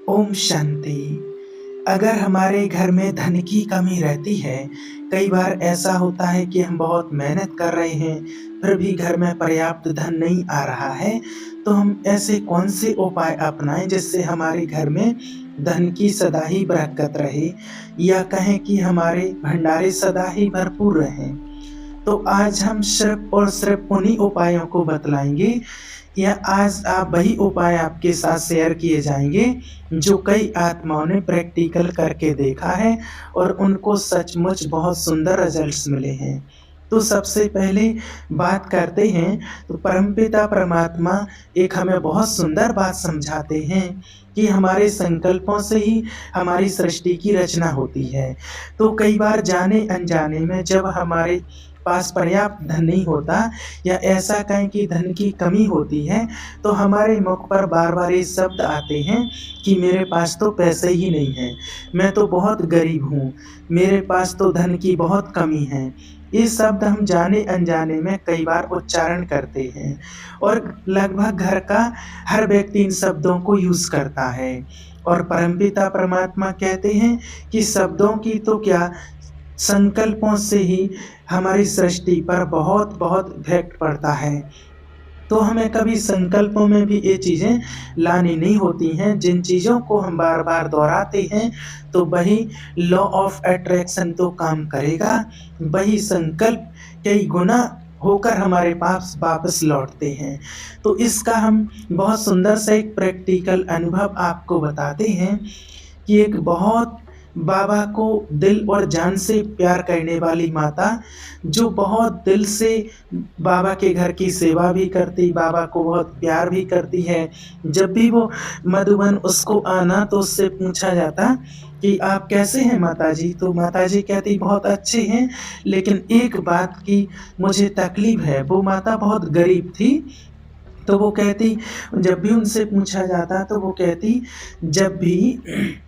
ओम शांति। अगर हमारे घर में धन की कमी रहती है, कई बार ऐसा होता है कि हम बहुत मेहनत कर रहे हैं, फिर भी घर में पर्याप्त धन नहीं आ रहा है, तो हम ऐसे कौन से उपाय अपनाएं जिससे हमारे घर में धन की सदा ही बरकत रहे, या कहें कि हमारे भंडारे सदा ही भरपूर रहें। तो आज हम सिर्फ और सिर्फ उन्हीं उपायों को बतलाएंगे, या आज आप वही उपाय आपके साथ शेयर किए जाएंगे जो कई आत्माओं ने प्रैक्टिकल करके देखा है और उनको सचमुच बहुत सुंदर रिजल्ट्स मिले हैं। तो सबसे पहले बात करते हैं, तो परमपिता परमात्मा एक हमें बहुत सुंदर बात समझाते हैं कि हमारे संकल्पों से ही हमारी सृष्टि की रचना होती है। तो कई बार जाने अनजाने में जब हमारे पास पर्याप्त धन नहीं होता, या ऐसा कहें कि धन की कमी होती है, तो हमारे मुख पर बार-बार ये शब्द आते हैं कि मेरे पास तो पैसे ही नहीं हैं, मैं तो बहुत गरीब हूँ, मेरे पास तो धन की बहुत कमी है। ये शब्द हम जाने अनजाने में कई बार उच्चारण करते हैं और लगभग घर का हर व्यक्ति इन शब्दों को यूज़ करता है। और परमपिता परमात्मा कहते हैं कि शब्दों की तो क्या, संकल्पों से ही हमारी सृष्टि पर बहुत-बहुत इफ़ेक्ट पड़ता है। तो हमें कभी संकल्पों में भी ये चीज़ें लानी नहीं होती हैं। जिन चीज़ों को हम बार-बार दोहराते हैं, तो वही लॉ ऑफ अट्रैक्शन तो काम करेगा, वही संकल्प कई गुना होकर हमारे पास वापस लौटते हैं। तो इसका हम बहुत सुंदर सा एक प्रैक्टिकल अनुभव आपको बताते हैं कि एक बहुत बाबा को दिल और जान से प्यार करने वाली माता, जो बहुत दिल से बाबा के घर की सेवा भी करती, बाबा को बहुत प्यार भी करती है। जब भी वो मधुबन उसको आना, तो उससे पूछा जाता कि आप कैसे हैं माताजी? तो माताजी कहती बहुत अच्छे हैं, लेकिन एक बात की मुझे तकलीफ़ है। वो माता बहुत गरीब थी, तो वो कहती, जब भी उनसे पूछा जाता तो वो कहती, जब भी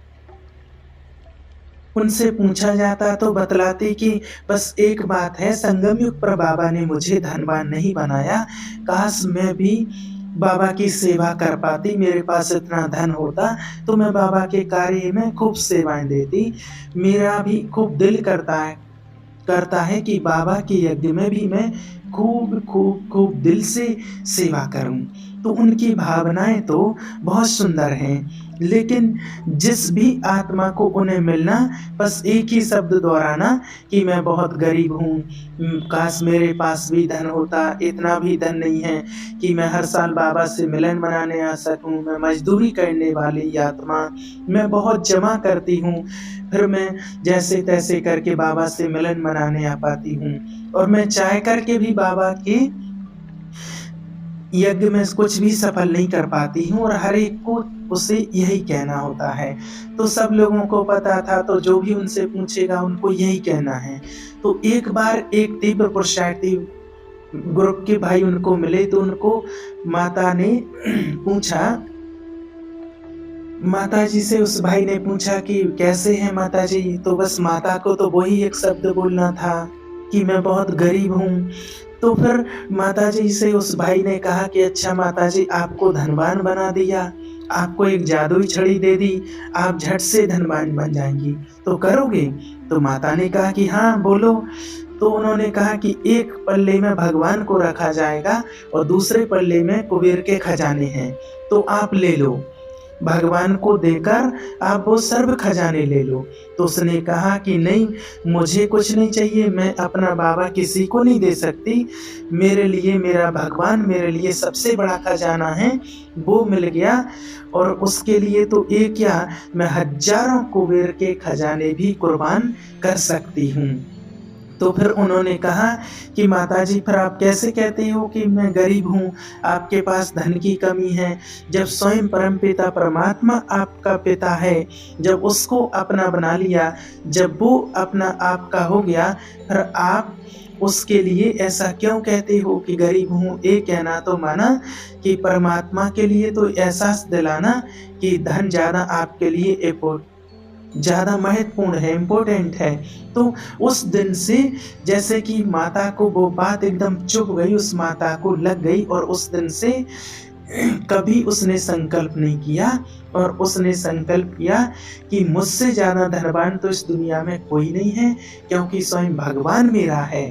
उनसे पूछा जाता तो बतलाती कि बस एक बात है, संगम युग पर बाबा ने मुझे धनवान नहीं बनाया, काश मैं भी बाबा की सेवा कर पाती, मेरे पास इतना धन होता तो मैं बाबा के कार्य में खूब सेवाएं देती। मेरा भी खूब दिल करता है कि बाबा के यज्ञ में भी मैं खूब खूब खूब दिल से सेवा करूं। तो उनकी भावनाएं तो बहुत सुंदर हैं, लेकिन जिस भी आत्मा को उन्हें मिलना, बस एक ही शब्द दोहराना कि मैं बहुत गरीब हूँ, काश मेरे पास भी धन होता, इतना भी धन नहीं है कि मैं हर साल बाबा से मिलन मनाने आ सकूँ, मैं मजदूरी करने वाली आत्मा, मैं बहुत जमा करती हूँ, फिर मैं जैसे तैसे करके बाबा से मिलन मनाने आ पाती हूँ, और मैं चाह करके भी बाबा के यज्ञ में कुछ भी सफल नहीं कर पाती हूँ, और हर एक को उसे यही कहना होता है। तो सब लोगों को पता था, तो जो भी उनसे पूछेगा उनको यही कहना है। तो एक बार एक तीव्र पुरुषार्थी ग्रुप के भाई उनको मिले, तो उनको माता ने पूछा, माताजी से उस भाई ने पूछा कि कैसे हैं माताजी? तो बस माता को तो वही एक शब्द बोलना था कि मैं बहुत गरीब हूँ। तो फिर माताजी से उस भाई ने कहा कि अच्छा माताजी, आपको धनवान बना दिया, आपको एक जादुई छड़ी दे दी, आप झट से धनवान बन जाएँगी, तो करोगे? तो माता ने कहा कि हाँ, बोलो। तो उन्होंने कहा कि एक पल्ले में भगवान को रखा जाएगा और दूसरे पल्ले में कुबेर के खजाने हैं, तो आप ले लो। भगवान को देकर आप वो सर्व खजाने ले लो। तो उसने कहा कि नहीं, मुझे कुछ नहीं चाहिए, मैं अपना बाबा किसी को नहीं दे सकती, मेरे लिए मेरा भगवान मेरे लिए सबसे बड़ा खजाना है, वो मिल गया, और उसके लिए तो एक क्या, मैं हज़ारों कुबेर के खजाने भी कुर्बान कर सकती हूँ। तो फिर उन्होंने कहा कि माताजी, फिर आप कैसे कहते हो कि मैं गरीब हूँ, आपके पास धन की कमी है, जब स्वयं परमपिता परमात्मा आपका पिता है, जब उसको अपना बना लिया, जब वो अपना आपका हो गया, फिर आप उसके लिए ऐसा क्यों कहते हो कि गरीब हूँ? ये कहना तो माना कि परमात्मा के लिए तो एहसास दिलाना कि धन ज़्यादा आपके लिए ज़्यादा महत्वपूर्ण है, इम्पोर्टेंट है। तो उस दिन से जैसे कि माता को वो बात एकदम चुभ गई, उस माता को लग गई, और उस दिन से कभी उसने संकल्प नहीं किया और उसने संकल्प किया कि मुझसे ज़्यादा धनवान तो इस दुनिया में कोई नहीं है, क्योंकि स्वयं भगवान मेरा है।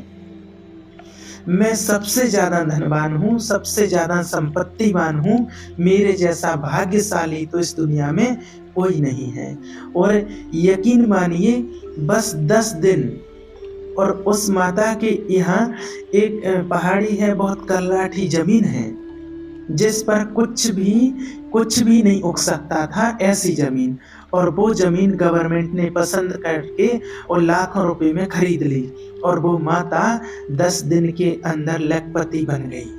मैं सबसे ज़्यादा धनवान हूँ, सबसे ज़्यादा संपत्तिवान हूँ, मेरे जैसा भाग्यशाली तो इस दुनिया में कोई नहीं है। और यकीन मानिए, बस 10 दिन और उस माता के यहाँ एक पहाड़ी है, बहुत कलराठी ज़मीन है, जिस पर कुछ भी नहीं उग सकता था, ऐसी ज़मीन। और वो ज़मीन गवर्नमेंट ने पसंद करके और लाखों रुपए में खरीद ली, और वो माता 10 दिन के अंदर लखपति बन गई।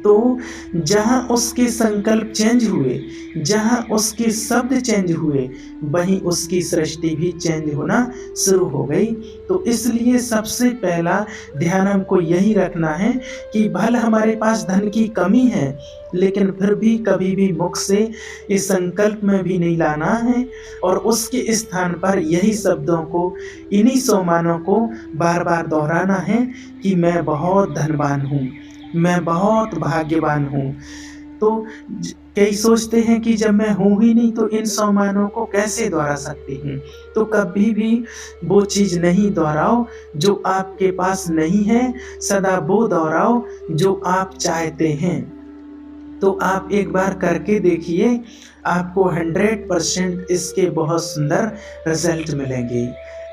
तो जहाँ उसके संकल्प चेंज हुए, जहाँ उसके शब्द चेंज हुए, वहीं उसकी सृष्टि भी चेंज होना शुरू हो गई। तो इसलिए सबसे पहला ध्यान हमको यही रखना है कि भले हमारे पास धन की कमी है, लेकिन फिर भी कभी भी मुख से इस संकल्प में भी नहीं लाना है, और उसके स्थान पर यही शब्दों को, इन्हीं सोमानों को बार बार दोहराना है कि मैं बहुत धनवान हूँ, मैं बहुत भाग्यवान हूँ। तो कई सोचते हैं कि जब मैं हूँ ही नहीं तो इन सोमानों को कैसे दोहरा सकती हूँ। तो कभी भी वो चीज़ नहीं दोहराओ जो आपके पास नहीं है, सदा वो दोहराओ जो आप चाहते हैं। तो आप एक बार करके देखिए, आपको 100% इसके बहुत सुंदर रिजल्ट मिलेंगे।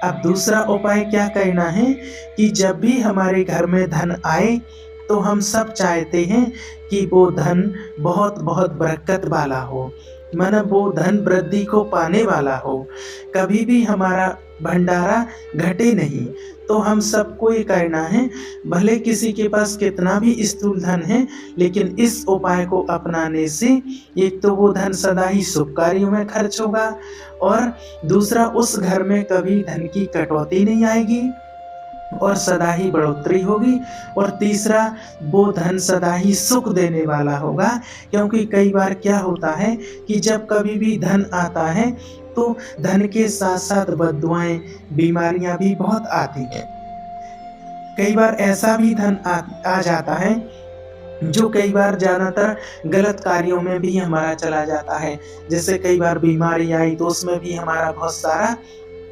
अब दूसरा उपाय क्या करना है कि जब भी हमारे घर में धन आए, तो हम सब चाहते हैं कि वो धन बहुत बहुत बरकत वाला हो, माना वो धन वृद्धि को पाने वाला हो, कभी भी हमारा भंडारा घटे नहीं। तो हम सबको ये करना है, भले किसी के पास कितना भी स्थूल धन है, लेकिन इस उपाय को अपनाने से एक तो वो धन सदा ही शुभ कार्यों में खर्च होगा, और दूसरा उस घर में कभी धन की कटौती नहीं आएगी और सदा ही बढ़ोतरी होगी, और तीसरा वो धन सदा ही सुख देने वाला होगा। क्योंकि कई बार क्या होता है कि जब कभी भी धन आता है तो धन के साथ साथ बद्दुआएं, बीमारियां भी बहुत आती हैं। कई बार ऐसा भी धन आ जाता है जो कई बार ज़्यादातर गलत कार्यों में भी हमारा चला जाता है। जैसे कई बार बीमारी आई तो उसमें भी हमारा बहुत सारा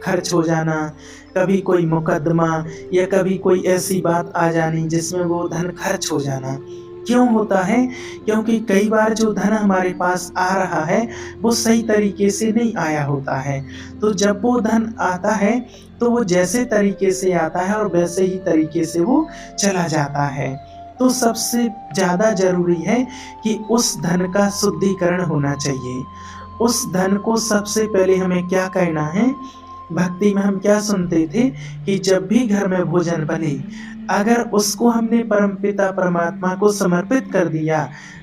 खर्च हो जाना, कभी कोई मुकदमा या कभी कोई ऐसी बात आ जानी जिसमें वो धन खर्च हो जाना। क्यों होता है? क्योंकि कई बार जो धन हमारे पास आ रहा है वो सही तरीके से नहीं आया होता है। तो जब वो धन आता है तो वो जैसे तरीके से आता है और वैसे ही तरीके से वो चला जाता है। तो सबसे ज़्यादा ज़रूरी है कि उस धन का शुद्धिकरण होना चाहिए। उस धन को सबसे पहले हमें क्या करना है, भक्ति में हम क्या सुनते थे कि जब भी घर में भोजन बने, अगर उसको हमने परमपिता परमात्मा को समर्पित कर दिया,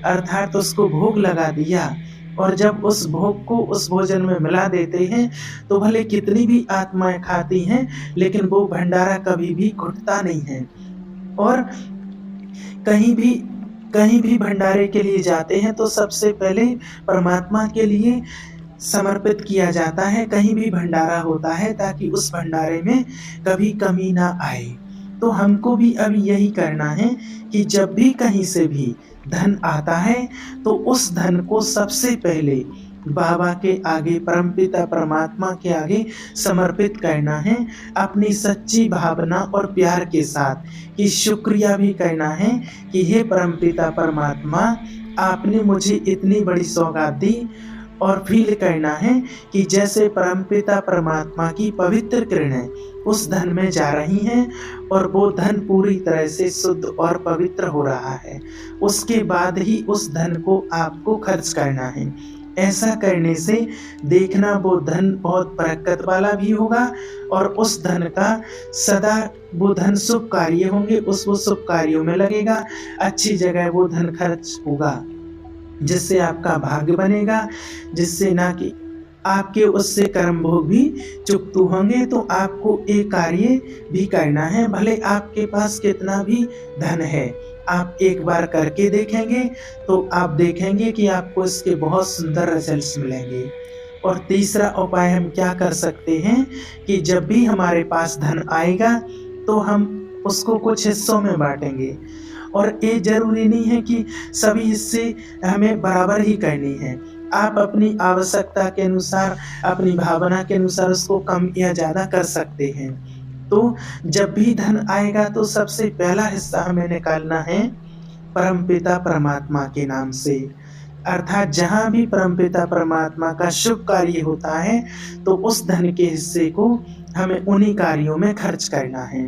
अर्थात उसको भोग लगा दिया, और जब उस भोग को उस भोजन में मिला देते हैं, तो भले कितनी भी आत्माएं खाती हैं, लेकिन वो भंडारा कभी भी घुटता नहीं है। और कहीं भी भंडारे के लिए जाते हैं तो सबसे पहले परमात्मा के लिए समर्पित किया जाता है। कहीं भी भंडारा होता है ताकि उस भंडारे में कभी कमी ना आए। तो हमको भी अब यही करना है कि जब भी कहीं से भी धन आता है तो उस धन को सबसे पहले बाबा के आगे, परमपिता परमात्मा के आगे समर्पित करना है, अपनी सच्ची भावना और प्यार के साथ, कि शुक्रिया भी करना है कि हे परमपिता परमात्मा, आपने मुझे इतनी बड़ी सौगात दी। और फील करना है कि जैसे परमपिता परमात्मा की पवित्र किरणें उस धन में जा रही हैं और वो धन पूरी तरह से शुद्ध और पवित्र हो रहा है। उसके बाद ही उस धन को आपको खर्च करना है। ऐसा करने से देखना वो धन बहुत बरकत वाला भी होगा, और उस धन का सदा वो धन शुभ कार्य होंगे, वो शुभ कार्यों में लगेगा, अच्छी जगह वो धन खर्च होगा, जिससे आपका भाग्य बनेगा, जिससे ना कि आपके उससे कर्म भोग भी चुकते होंगे। तो आपको एक कार्य भी करना है, भले आपके पास कितना भी धन है, आप एक बार करके देखेंगे तो आप देखेंगे कि आपको इसके बहुत सुंदर रिजल्ट्स मिलेंगे। और तीसरा उपाय हम क्या कर सकते हैं कि जब भी हमारे पास धन आएगा तो हम उसको कुछ हिस्सों में बांटेंगे, और ये ज़रूरी नहीं है कि सभी हिस्से हमें बराबर ही करनी है। आप अपनी आवश्यकता के अनुसार, अपनी भावना के अनुसार उसको कम या ज़्यादा कर सकते हैं। तो जब भी धन आएगा तो सबसे पहला हिस्सा हमें निकालना है परमपिता परमात्मा के नाम से। अर्थात जहाँ भी परमपिता परमात्मा का शुभ कार्य होता है, तो उस धन के हिस्से को हमें उन्हीं कार्यों में खर्च करना है।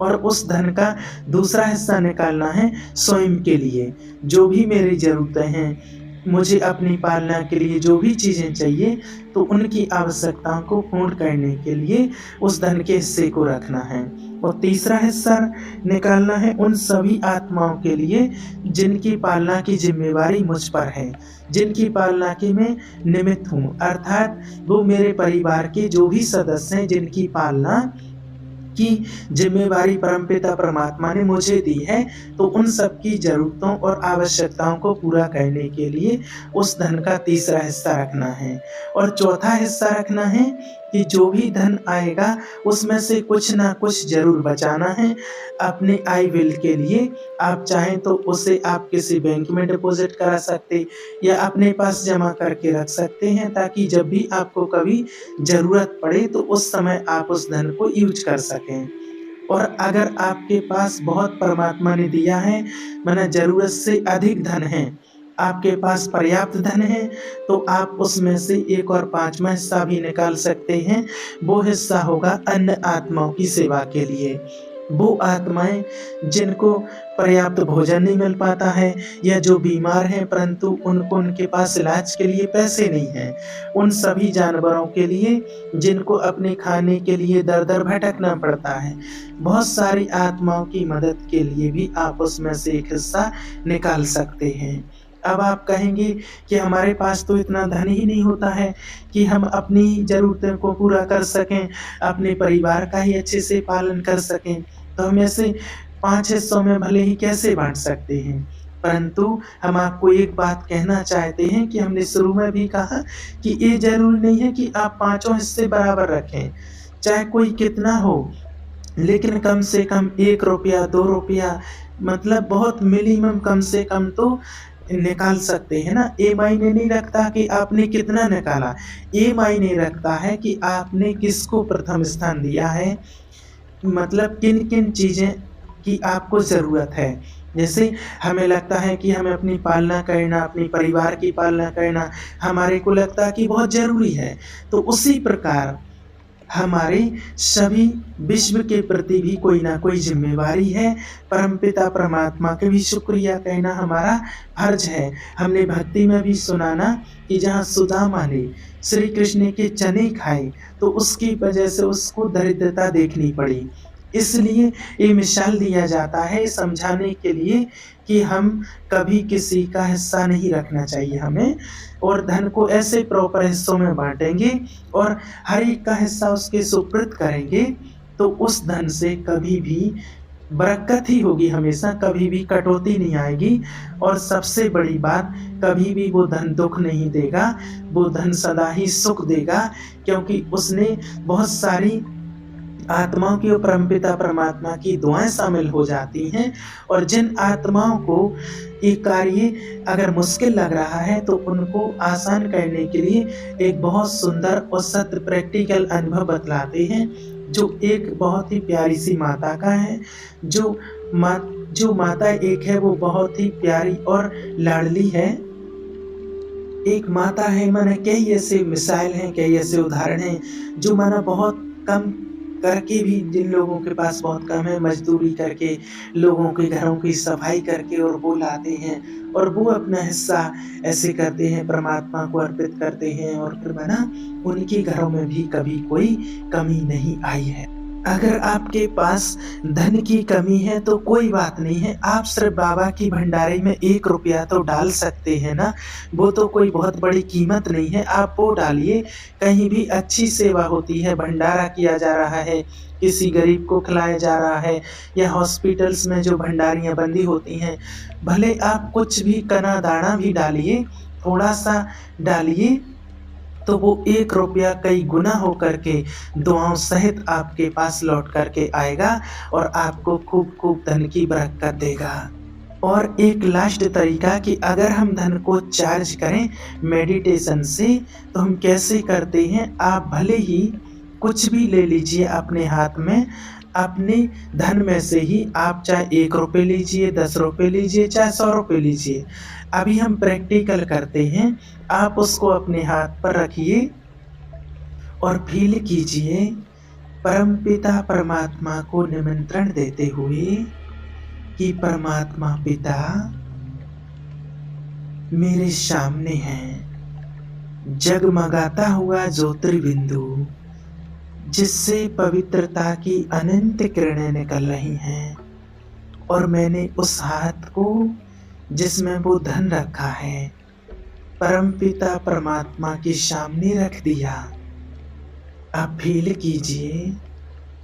और उस धन का दूसरा हिस्सा निकालना है स्वयं के लिए। जो भी मेरी ज़रूरतें हैं, मुझे अपनी पालना के लिए जो भी चीज़ें चाहिए, तो उनकी आवश्यकताओं को पूर्ण करने के लिए उस धन के हिस्से को रखना है। और तीसरा हिस्सा निकालना है उन सभी आत्माओं के लिए जिनकी पालना की ज़िम्मेवारी मुझ पर है, जिनकी पालना की मैं निमित्त हूँ। अर्थात वो मेरे परिवार के जो भी सदस्य हैं, जिनकी पालना की ज़िम्मेवारी परमपिता परमात्मा ने मुझे दी है, तो उन सब की ज़रूरतों और आवश्यकताओं को पूरा करने के लिए उस धन का तीसरा हिस्सा रखना है। और चौथा हिस्सा रखना है कि जो भी धन आएगा उसमें से कुछ ना कुछ ज़रूर बचाना है अपने आई विल के लिए। आप चाहें तो उसे आप किसी बैंक में डिपॉज़िट करा सकते या अपने पास जमा करके रख सकते हैं, ताकि जब भी आपको कभी ज़रूरत पड़े तो उस समय आप उस धन को यूज़ कर सकें। और अगर आपके पास बहुत परमात्मा ने दिया है, माने ज़रूरत से अधिक धन है, आपके पास पर्याप्त धन है, तो आप उसमें से एक और पाँचवाँ हिस्सा भी निकाल सकते हैं। वो हिस्सा होगा अन्य आत्माओं की सेवा के लिए। वो आत्माएँ जिनको पर्याप्त भोजन नहीं मिल पाता है, या जो बीमार हैं परंतु उनको उनके पास इलाज के लिए पैसे नहीं हैं। उन सभी जानवरों के लिए जिनको अपने खाने के लिए दर-दर भटकना पड़ता है। बहुत सारी आत्माओं की मदद के लिए भी आप उसमें से एक हिस्सा निकाल सकते हैं। अब आप कहेंगे कि हमारे पास तो इतना धन ही नहीं होता है कि हम अपनी ज़रूरतों को पूरा कर सकें, अपने परिवार का ही अच्छे से पालन कर सकें, तो हम ऐसे 5 हिस्सों में भले ही कैसे बाँट सकते हैं। परंतु हम आपको एक बात कहना चाहते हैं कि हमने शुरू में भी कहा कि ये ज़रूरी नहीं है कि आप पाँचों हिस्से बराबर रखें, चाहे कोई कितना हो, लेकिन कम से कम ₹1, ₹2, मतलब बहुत मिनिमम कम से कम तो निकाल सकते हैं ना। ये मायने नहीं रखता कि आपने कितना निकाला, ये मायने रखता है कि आपने किसको प्रथम स्थान दिया है, मतलब किन-किन चीज़ें की आपको ज़रूरत है। जैसे हमें लगता है कि हमें अपनी पालना करना, अपने परिवार की पालना करना, हमारे को लगता है कि बहुत ज़रूरी है। तो उसी प्रकार हमारे सभी विश्व के प्रति भी कोई ना कोई ज़िम्मेवारी है। परमपिता परमात्मा का भी शुक्रिया कहना हमारा फ़र्ज़ है। हमने भक्ति में भी सुना ना कि जहाँ सुदामा ने श्री कृष्ण के चने खाए, तो उसकी वजह से उसको दरिद्रता देखनी पड़ी। इसलिए ये मिसाल दिया जाता है समझाने के लिए कि हम कभी किसी का हिस्सा नहीं रखना चाहिए हमें, और धन को ऐसे प्रॉपर हिस्सों में बाँटेंगे और हर एक का हिस्सा उसके सुपुर्द करेंगे, तो उस धन से कभी भी बरकत ही होगी हमेशा, कभी भी कटौती नहीं आएगी। और सबसे बड़ी बात, कभी भी वो धन दुःख नहीं देगा, वो धन सदा ही सुख देगा, क्योंकि उसने बहुत सारी आत्माओं की और परमपिता परमात्मा की दुआएँ शामिल हो जाती हैं। और जिन आत्माओं को ये कार्य अगर मुश्किल लग रहा है, तो उनको आसान करने के लिए एक बहुत सुंदर और सत्य प्रैक्टिकल अनुभव बतलाते हैं, जो एक बहुत ही प्यारी सी माता का है। जो माता एक है वो बहुत ही प्यारी और लाडली है। एक माता है, माने कई ऐसे मिसाइल हैं, कई ऐसे उदाहरण हैं, जो माना बहुत कम करके भी, जिन लोगों के पास बहुत कम है, मज़दूरी करके, लोगों के घरों की सफाई करके और वो लाते हैं, और वो अपना हिस्सा ऐसे करते हैं, परमात्मा को अर्पित करते हैं, और फिर माना उनके घरों में भी कभी कोई कमी नहीं आई है। अगर आपके पास धन की कमी है तो कोई बात नहीं है, आप सिर्फ़ बाबा की भंडारी में ₹1 तो डाल सकते हैं ना, वो तो कोई बहुत बड़ी कीमत नहीं है, आप वो डालिए। कहीं भी अच्छी सेवा होती है, भंडारा किया जा रहा है, किसी गरीब को खिलाया जा रहा है, या हॉस्पिटल्स में जो भंडारियाँ बंधी होती हैं, भले आप कुछ भी कना-दाना भी डालिए, थोड़ा-सा डालिए, तो वो ₹1 कई गुना होकर के दुआओं सहित आपके पास लौट कर के आएगा और आपको खूब-खूब धन की बरकत देगा। और एक लास्ट तरीका कि अगर हम धन को चार्ज करें मेडिटेशन से, तो हम कैसे करते हैं, आप भले ही कुछ भी ले लीजिए अपने हाथ में, अपने धन में से ही आप चाहे ₹1 लीजिए, ₹10 लीजिए, चाहे ₹100 लीजिए। अभी हम प्रैक्टिकल करते हैं, आप उसको अपने हाथ पर रखिए और फ़ील कीजिए परमपिता परमात्मा को निमंत्रण देते हुए कि परमात्मा पिता मेरे सामने है, जगमगाता हुआ ज्योतिर्बिंदु जिससे पवित्रता की अनंत किरणें निकल रही हैं, और मैंने उस हाथ को जिसमें वो धन रखा है परमपिता परमात्मा के सामने रख दिया। आप फील कीजिए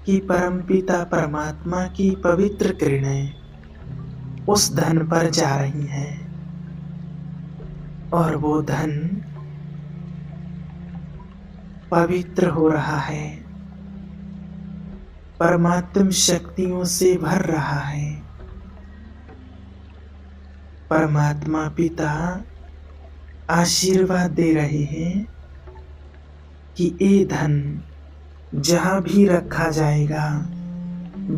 कि परमपिता परमात्मा की पवित्र किरणें उस धन पर जा रही हैं, और वो धन पवित्र हो रहा है, परमात्म शक्तियों से भर रहा है। परमात्मा पिता आशीर्वाद दे रहे हैं कि ये धन जहाँ भी रखा जाएगा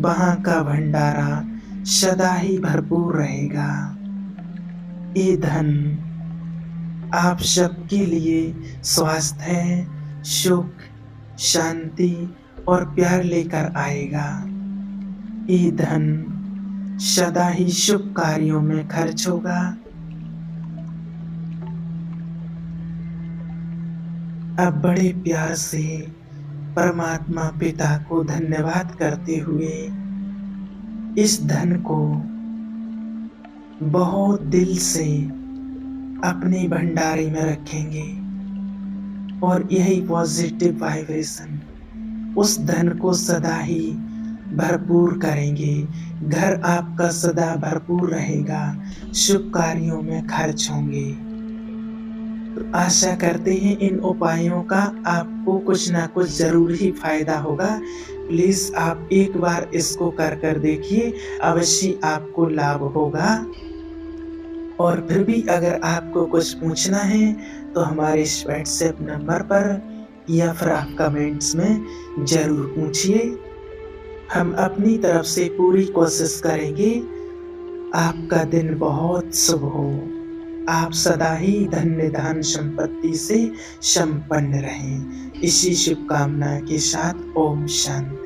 वहाँ का भंडारा सदा ही भरपूर रहेगा। ये धन आप सबके लिए स्वास्थ्य, सुख, शांति और प्यार लेकर आएगा। ये धन सदा ही शुभ कार्यों में खर्च होगा। अब बड़े प्यार से परमात्मा पिता को धन्यवाद करते हुए इस धन को बहुत दिल से अपने भंडारे में रखेंगे, और यही पॉजिटिव वाइब्रेशन उस धन को सदा ही भरपूर करेंगे। घर आपका सदा भरपूर रहेगा, शुभ कार्यों में खर्च होंगे। तो आशा करते हैं इन उपायों का आपको कुछ ना कुछ जरूर ही फायदा होगा। प्लीज आप एक बार इसको कर देखिए, अवश्य आपको लाभ होगा। और फिर भी अगर आपको कुछ पूछना है तो हमारे इस व्हाट्सएप नंबर पर या फिर आप कमेंट्स में जरूर पूछिए। हम अपनी तरफ से पूरी कोशिश करेंगे आपका दिन बहुत शुभ हो। आप सदा ही धन्य धन संपत्ति से संपन्न रहें। इसी शुभकामना के साथ ओम शांति।